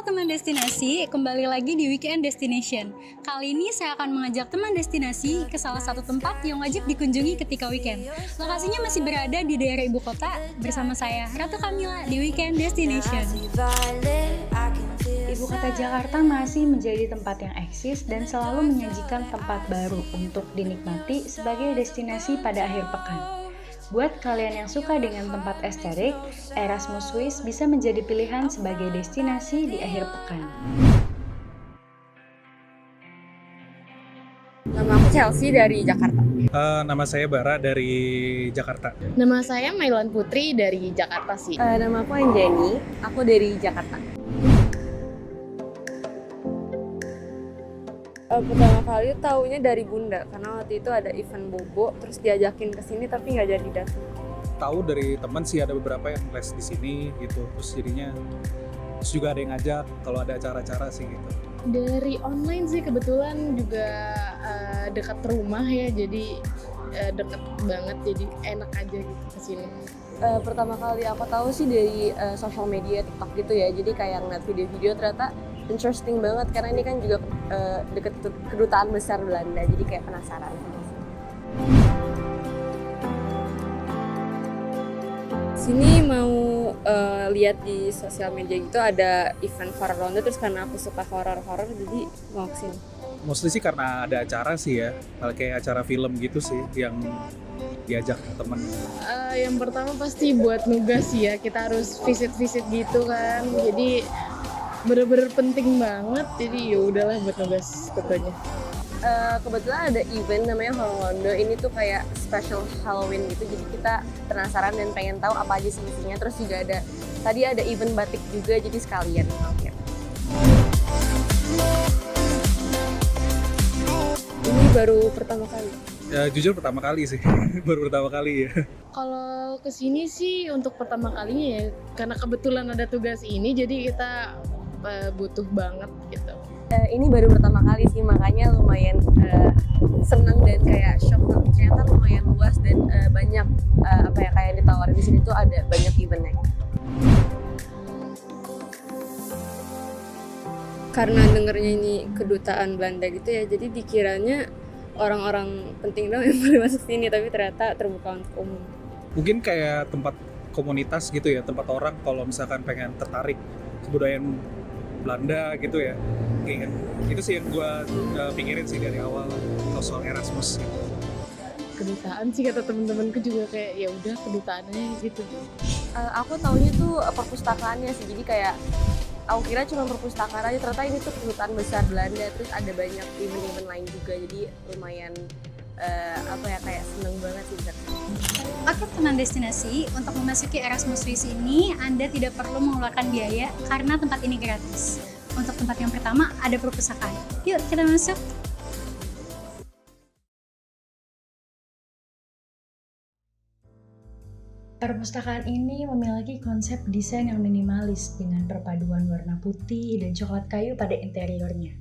teman destinasi, kembali lagi di Weekend Destination. Kali ini saya akan mengajak teman destinasi ke salah satu tempat yang wajib dikunjungi ketika weekend. Lokasinya masih berada di daerah ibu kota, bersama saya Ratu Kamila di Weekend Destination. Ibu kota Jakarta masih menjadi tempat yang eksis dan selalu menyajikan tempat baru untuk dinikmati sebagai destinasi pada akhir pekan. Buat kalian yang suka dengan tempat estetik, Erasmus Swiss bisa menjadi pilihan sebagai destinasi di akhir pekan. Nama aku Chelsea dari Jakarta. Nama saya Bara dari Jakarta. Nama saya Mailan Putri dari Jakarta sih. Nama aku Anjani, aku dari Jakarta. Pertama kali taunya dari Bunda, karena waktu itu ada event bobo, terus diajakin ke sini tapi nggak jadi datang. Tahu dari teman sih ada beberapa yang les di sini gitu, terus jadinya terus juga ada yang ngajak kalau ada acara-acara sih gitu. Dari online sih kebetulan juga dekat rumah ya, jadi dekat banget, jadi enak aja gitu kesini. Pertama kali aku tahu sih dari sosial media TikTok gitu ya, jadi kayak ngeliat video-video ternyata interesting banget karena ini kan juga deket kedutaan besar Belanda, jadi kayak penasaran. Sini mau lihat di sosial media gitu ada event horror ronde, terus karena aku suka horror jadi mau kesini. Mostly sih karena ada acara sih ya, kayak acara film gitu sih yang diajak teman. Yang pertama pasti buat nugas ya, kita harus visit gitu kan, jadi bener-bener penting banget, jadi ya udahlah buat nugas tentunya. Kebetulan ada event namanya Horror Rondo, ini tuh kayak special Halloween gitu, jadi kita penasaran dan pengen tahu apa aja sih isinya. Terus juga tadi ada event batik juga, jadi sekalian mampir. Ini baru pertama kali. Ya, jujur pertama kali sih, baru pertama kali ya. Kalau kesini sih untuk pertama kalinya ya, karena kebetulan ada tugas ini, jadi kita butuh banget gitu. Ini baru pertama kali sih, makanya lumayan seneng dan kayak shock, ternyata lumayan luas dan banyak kayak ditawarin di sini tuh ada banyak eventnya. Karena dengernya ini kedutaan Belanda gitu ya, jadi dikiranya orang-orang penting dong yang boleh masuk sini, tapi ternyata terbuka untuk umum. Mungkin kayak tempat komunitas gitu ya, tempat orang kalau misalkan pengen tertarik kebudayaan Belanda gitu ya. Kayak itu sih yang gue pikirin sih dari awal soal Erasmus gitu. Kedutaan sih kata temen-temenku juga kayak ya udah kedutaannya gitu. Aku taunya tuh perpustakaannya sih, jadi kayak aku kira cuma perpustakaan aja, ternyata ini tuh kedutaan besar Belanda, terus ada banyak event-event lain juga, jadi lumayan kayak seneng banget sih. Oke teman destinasi, untuk memasuki Erasmus Swiss ini Anda tidak perlu mengeluarkan biaya karena tempat ini gratis. Untuk tempat yang pertama ada perpustakaan. Yuk kita masuk. Perpustakaan ini memiliki konsep desain yang minimalis dengan perpaduan warna putih dan coklat kayu pada interiornya.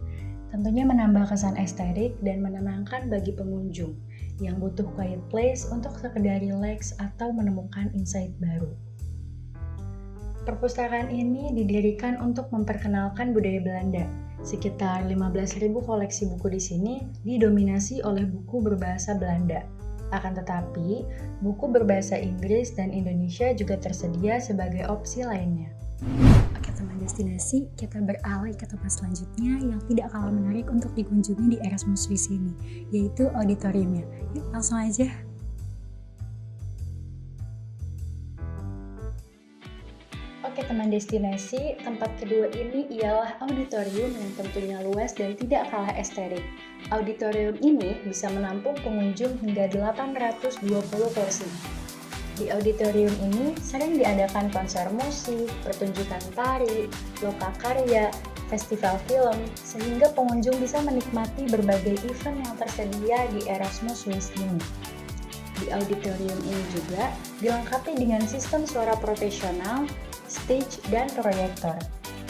Tentunya menambah kesan estetik dan menenangkan bagi pengunjung yang butuh quiet place untuk sekedar relax atau menemukan insight baru. Perpustakaan ini didirikan untuk memperkenalkan budaya Belanda. Sekitar 15.000 koleksi buku di sini didominasi oleh buku berbahasa Belanda. Akan tetapi, buku berbahasa Inggris dan Indonesia juga tersedia sebagai opsi lainnya. Oke teman destinasi, kita beralih ke tempat selanjutnya yang tidak kalah menarik untuk dikunjungi di Erasmus Swiss ini, yaitu auditoriumnya. Yuk langsung aja. Oke teman destinasi, tempat kedua ini ialah auditorium yang tentunya luas dan tidak kalah estetik. Auditorium ini bisa menampung pengunjung hingga 820 kursi. Di auditorium ini sering diadakan konser musik, pertunjukan tari, lokakarya, festival film, sehingga pengunjung bisa menikmati berbagai event yang tersedia di Erasmus Swiss ini. Di auditorium ini juga dilengkapi dengan sistem suara profesional, stage, dan proyektor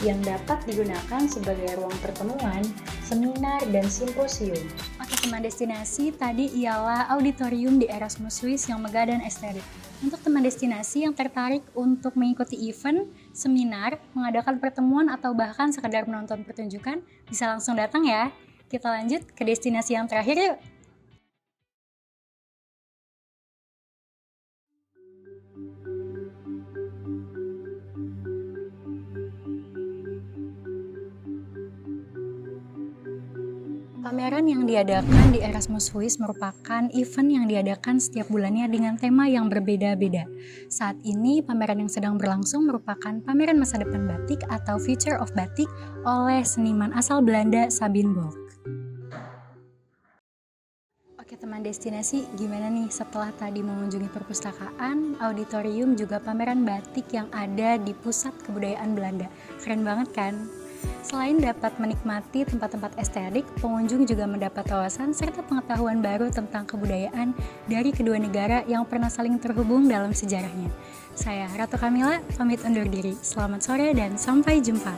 yang dapat digunakan sebagai ruang pertemuan, seminar, dan simposium. Oke teman destinasi, tadi ialah auditorium di Erasmus Swiss yang megah dan estetik. Untuk teman destinasi yang tertarik untuk mengikuti event, seminar, mengadakan pertemuan atau bahkan sekedar menonton pertunjukan, bisa langsung datang ya. Kita lanjut ke destinasi yang terakhir yuk. Pameran yang diadakan di Erasmus Swiss merupakan event yang diadakan setiap bulannya dengan tema yang berbeda-beda. Saat ini, pameran yang sedang berlangsung merupakan pameran masa depan batik atau Future of Batik oleh seniman asal Belanda Sabine Bock. Oke teman destinasi, gimana nih setelah tadi mengunjungi perpustakaan, auditorium, juga pameran batik yang ada di Pusat Kebudayaan Belanda? Keren banget kan? Selain dapat menikmati tempat-tempat estetik, pengunjung juga mendapat wawasan serta pengetahuan baru tentang kebudayaan dari kedua negara yang pernah saling terhubung dalam sejarahnya. Saya Ratu Kamila, pamit undur diri. Selamat sore dan sampai jumpa.